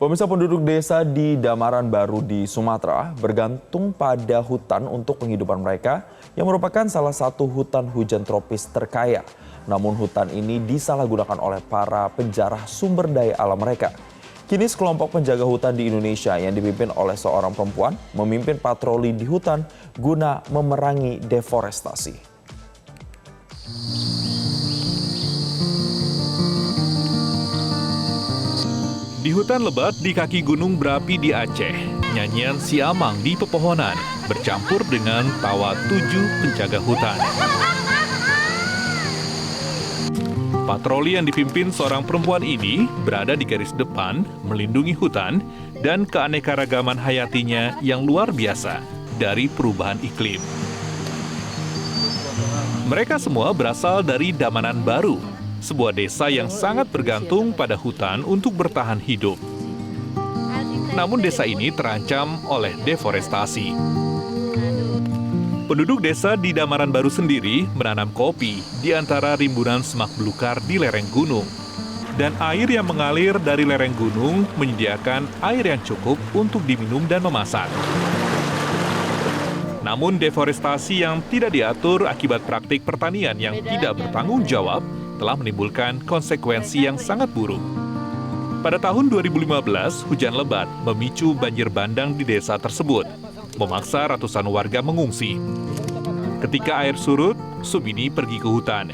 Pemirsa, penduduk desa di Damaran Baru di Sumatera bergantung pada hutan untuk penghidupan mereka yang merupakan salah satu hutan hujan tropis terkaya. Namun hutan ini disalahgunakan oleh para penjarah sumber daya alam mereka. Kini sekelompok penjaga hutan di Indonesia yang dipimpin oleh seorang perempuan memimpin patroli di hutan guna memerangi deforestasi. Di hutan lebat di kaki gunung berapi di Aceh, nyanyian siamang di pepohonan bercampur dengan tawa 7 penjaga hutan. Patroli yang dipimpin seorang perempuan ini berada di garis depan melindungi hutan dan keanekaragaman hayatinya yang luar biasa dari perubahan iklim. Mereka semua berasal dari Damaran Baru, sebuah desa yang sangat bergantung pada hutan untuk bertahan hidup. Namun desa ini terancam oleh deforestasi. Penduduk desa di Damaran Baru sendiri menanam kopi di antara rimbunan semak belukar di lereng gunung. Dan air yang mengalir dari lereng gunung menyediakan air yang cukup untuk diminum dan memasak. Namun deforestasi yang tidak diatur akibat praktik pertanian yang tidak bertanggung jawab telah menimbulkan konsekuensi yang sangat buruk. Pada tahun 2015, hujan lebat memicu banjir bandang di desa tersebut, memaksa ratusan warga mengungsi. Ketika air surut, Sumini pergi ke hutan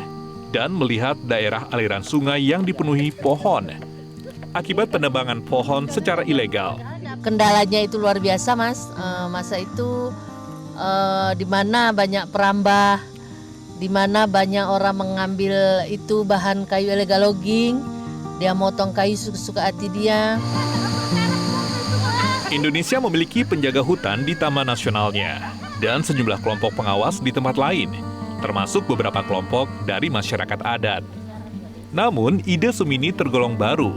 dan melihat daerah aliran sungai yang dipenuhi pohon akibat penebangan pohon secara ilegal. Kendalanya itu luar biasa, Mas. Masa itu di mana banyak perambah, di mana banyak orang mengambil itu bahan kayu illegal logging, dia motong kayu suka hati dia. Indonesia memiliki penjaga hutan di taman nasionalnya dan sejumlah kelompok pengawas di tempat lain, termasuk beberapa kelompok dari masyarakat adat. Namun, ide Sumini tergolong baru.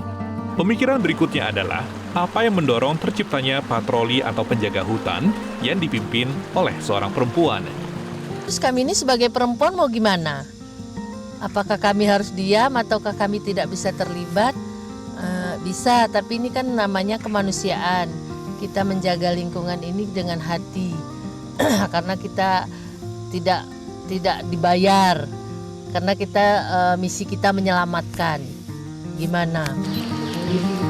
Pemikiran berikutnya adalah apa yang mendorong terciptanya patroli atau penjaga hutan yang dipimpin oleh seorang perempuan. Terus kami ini sebagai perempuan mau gimana? Apakah kami harus diam ataukah kami tidak bisa terlibat? Bisa, tapi ini kan namanya kemanusiaan. Kita menjaga lingkungan ini dengan hati. Karena kita tidak dibayar. Karena kita misi kita menyelamatkan. Gimana?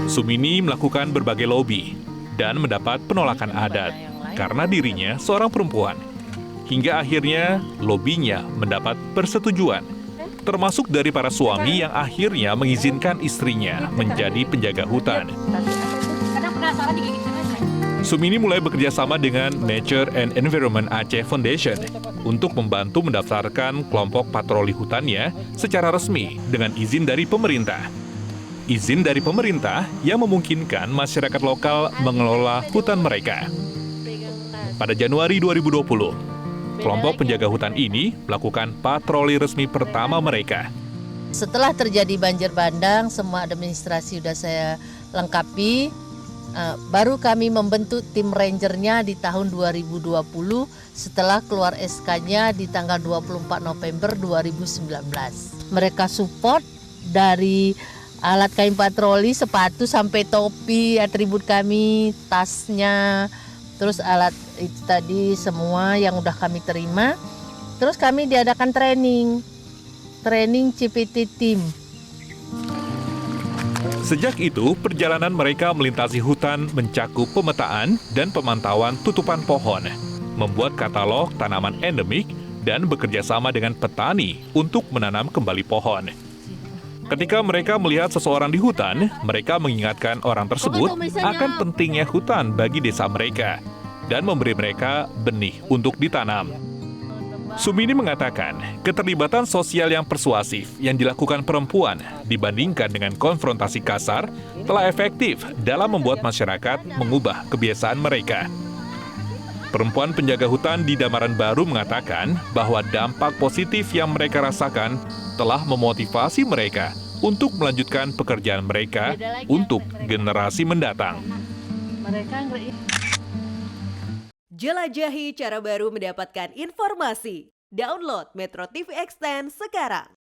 Sumini melakukan berbagai lobi dan mendapat penolakan adat karena dirinya seorang perempuan. Hingga akhirnya lobinya mendapat persetujuan, termasuk dari para suami yang akhirnya mengizinkan istrinya menjadi penjaga hutan. Sumini mulai bekerja sama dengan Nature and Environment Aceh Foundation untuk membantu mendaftarkan kelompok patroli hutannya secara resmi dengan izin dari pemerintah. Izin dari pemerintah yang memungkinkan masyarakat lokal mengelola hutan mereka. Pada Januari 2020, kelompok penjaga hutan ini melakukan patroli resmi pertama mereka. Setelah terjadi banjir bandang, semua administrasi sudah saya lengkapi. Baru kami membentuk tim rangernya di tahun 2020 setelah keluar SK-nya di tanggal 24 November 2019. Mereka support dari alat kami patroli, sepatu sampai topi, atribut kami, tasnya, terus alat itu tadi semua yang udah kami terima. Terus kami diadakan training CPT team. Sejak itu, perjalanan mereka melintasi hutan mencakup pemetaan dan pemantauan tutupan pohon, membuat katalog tanaman endemik, dan bekerja sama dengan petani untuk menanam kembali pohon. Ketika mereka melihat seseorang di hutan, mereka mengingatkan orang tersebut akan pentingnya hutan bagi desa mereka dan memberi mereka benih untuk ditanam. Sumini mengatakan, keterlibatan sosial yang persuasif yang dilakukan perempuan dibandingkan dengan konfrontasi kasar telah efektif dalam membuat masyarakat mengubah kebiasaan mereka. Perempuan penjaga hutan di Damaran Baru mengatakan bahwa dampak positif yang mereka rasakan telah memotivasi mereka untuk melanjutkan pekerjaan mereka untuk generasi mendatang. Jelajahi cara baru mendapatkan informasi. Download Metro TV Extend sekarang.